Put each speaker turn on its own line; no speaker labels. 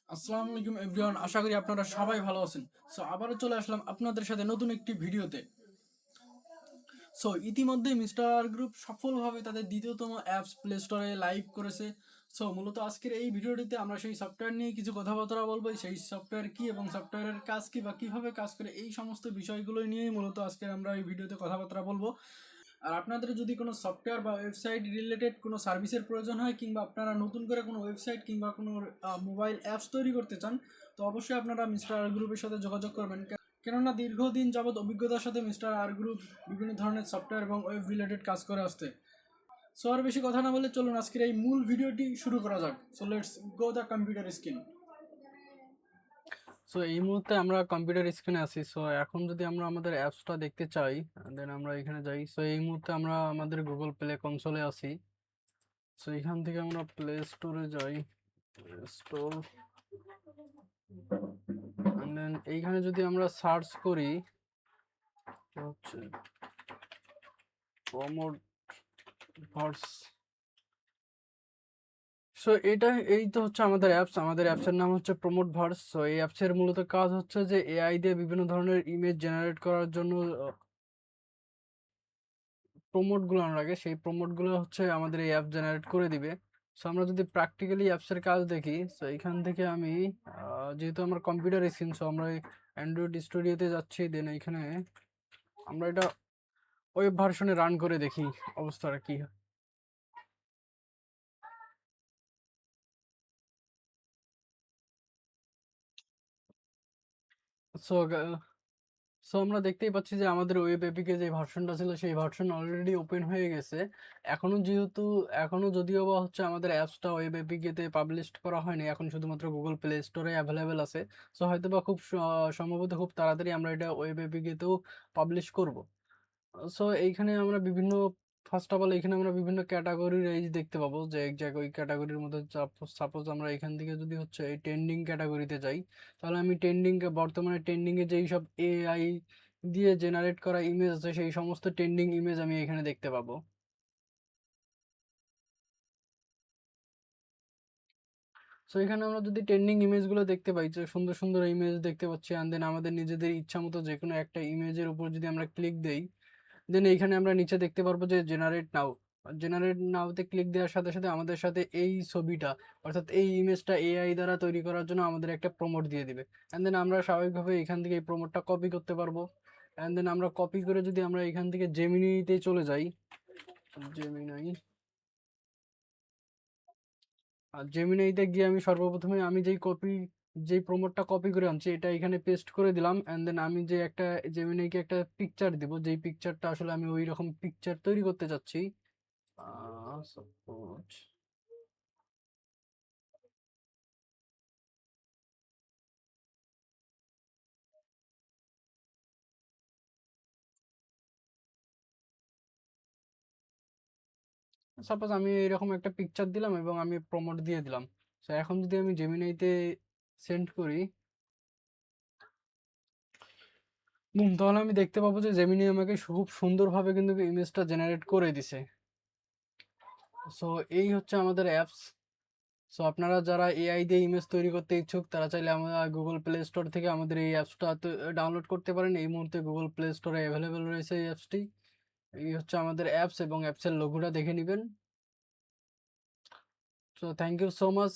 আসসালামু আলাইকুম এভরিওয়ান, আশা করি আপনারা সবাই ভালো আছেন। সো আবারও চলে আসলাম আপনাদের সাথে নতুন একটি ভিডিওতে। সো ইতিমধ্যে মিস্টার গ্রুপ সফলভাবে তাদের দ্বিতীয়তম অ্যাপস প্লে স্টোরে লাইভ করেছে। সো মূলত আজকের এই ভিডিওটিতে আমরা সেই সফটওয়্যার নিয়ে কিছু কথাবার্তা বলবো, সেই সফটওয়্যার কি এবং সফটওয়্যারের কাজ কি বা কীভাবে কাজ করে, এই সমস্ত বিষয়গুলো নিয়েই মূলত আজকে আমরা এই ভিডিওতে কথাবার্তা বলবো। আর আপনাদের যদি কোনো সফটওয়্যার বা ওয়েবসাইট রিলেটেড কোনো সার্ভিসের প্রয়োজন হয়, কিংবা আপনারা নতুন করে কোনো ওয়েবসাইট কিংবা কোনো মোবাইল অ্যাপস তৈরি করতে চান, তো অবশ্যই আপনারা মিস্টার আর গ্রুপের সাথে যোগাযোগ করবেন। কেননা দীর্ঘদিন যাবৎ অভিজ্ঞতার সাথে মিস্টার আর গ্রুপ বিভিন্ন ধরনের সফটওয়্যার এবং ওয়েব রিলেটেড কাজ করে আসতে। সো আর বেশি কথা না বলে চলুন আজকের এই মূল ভিডিওটি শুরু করা যাক। So let's go the computer screen. So এই মুহূর্তে আমরা কম্পিউটার স্ক্রিনে আছি। সো এখন যদি আমরা আমাদের অ্যাপসটা দেখতে চাই, দেন আমরা এখানে যাই। সো এই মুহূর্তে আমরা আমাদের গুগল প্লে কনসোলে আছি। সো এখান থেকে আমরা প্লে স্টোরে যাই, প্লে স্টোর, দেন এইখানে যদি আমরা সার্চ করি হচ্ছে প্রমোট ভার্স। সো এই তো হচ্ছে আমাদের অ্যাপস। আমাদের অ্যাপসের নাম হচ্ছে প্রমোট ভার্স। সো এই অ্যাপসের মূলত কাজ হচ্ছে যে এআই দিয়ে বিভিন্ন ধরনের ইমেজ জেনারেট করার জন্য প্রমোটগুলো লাগে, সেই প্রমোটগুলো হচ্ছে আমাদের এই অ্যাপ জেনারেট করে দিবে। সো আমরা যদি প্র্যাকটিক্যালি অ্যাপসের কাজ দেখি, সো এখান থেকে আমি যেহেতু আমার কম্পিউটার স্ক্রিন, সো আমরা অ্যান্ড্রয়েড স্টুডিওতে যাচ্ছি। দেন এখানে আমরা এটা ওয়েব ভার্সনে রান করে দেখি অবস্থাটা কি হয়। সো সো আমরা দেখতেই পাচ্ছি যে আমাদের ওয়েব এপিকে যে ভার্সনটা ছিল সেই ভার্সন অলরেডি ওপেন হয়ে গেছে। এখনো যদিও বা হচ্ছে আমাদের অ্যাপসটা ওয়েব এপিকেতে পাবলিশ করা হয়নি, এখন শুধুমাত্র গুগল প্লে স্টোরে অ্যাভেলেবেল আছে। সো হয়তো বা খুব সম্ভবত খুব তাড়াতাড়ি আমরা এটা ওয়েব এপিকেতেও পাবলিশ করব। সো এইখানে আমরা বিভিন্ন ফার্স্ট অফ অল এখানে আমরা বিভিন্ন ক্যাটাগরির রেঞ্জ দেখতে পাবো, যে এক জায়গায় ওই ক্যাটাগরির মধ্যে সাপোজ আমরা এখান থেকে যদি হচ্ছে এই ট্রেন্ডিং ক্যাটাগরিতে যাই, তাহলে আমি বর্তমানে ট্রেন্ডিংয়ে যেই সব এআই দিয়ে জেনারেট করা ইমেজ আছে সেই সমস্ত ট্রেন্ডিং ইমেজ আমি এখানে দেখতে পাবো। সো এখানে আমরা যদি ট্রেন্ডিং ইমেজগুলো দেখতে পাই, যে সুন্দর সুন্দর ইমেজ দেখতে পাচ্ছি, অ্যান্ড দেন আমাদের নিজেদের ইচ্ছা মতো যে কোনো একটা ইমেজের উপর যদি আমরা ক্লিক দেই, দেন এইখানে আমরা নিচে দেখতে পারবো যে জেনারেট নাওতে ক্লিক দেওয়ার সাথে সাথে আমাদের সাথে এই ছবিটা, অর্থাৎ এই ইমেজটা এআই দ্বারা তৈরি করার জন্য আমাদের একটা প্রমোট দিয়ে দিবে। অ্যান্ড দেন আমরা স্বাভাবিকভাবে এখান থেকে এই প্রমোটটা কপি করতে পারবো। অ্যান্ড দেন আমরা কপি করে যদি আমরা এখান থেকে জেমিনিতে চলে যাই, জেমিনাই, আর জেমিনাইতে গিয়ে আমি সর্বপ্রথমে আমি যেই প্রমোটটা কপি করে আনছি এটা এখানে পেস্ট করে দিলাম। অ্যান্ড দেন আমি যে একটা জেমিনাইকে একটা পিকচার দিব, যেই পিকচারটা আসলে আমি ওই রকম পিকচার তৈরি করতে চাচ্ছি। সাপোজ সাপোজ আমি এরকম একটা পিকচার দিলাম এবং আমি প্রমোট দিয়ে দিলাম। তো এখন যদি আমি জেমিনাইতে সেন্ড করি, তাহলে আমি দেখতে পাবো যে জেমিনি আমাকে খুব সুন্দরভাবে কিন্তু ইমেজটা জেনারেট করে দিছে। সো এই হচ্ছে আমাদের অ্যাপস। সো আপনারা যারা এআই দিয়ে ইমেজ তৈরি করতে ইচ্ছুক, তারা চাইলে আমরা গুগল প্লে স্টোর থেকে আমাদের এই অ্যাপসটা ডাউনলোড করতে পারেন। এই মুহূর্তে গুগল প্লে স্টোরে অ্যাভেলেবেল রয়েছে এই অ্যাপসটি। এই হচ্ছে আমাদের অ্যাপস এবং অ্যাপসের লোগোটা দেখে নেবেন। So thank you so much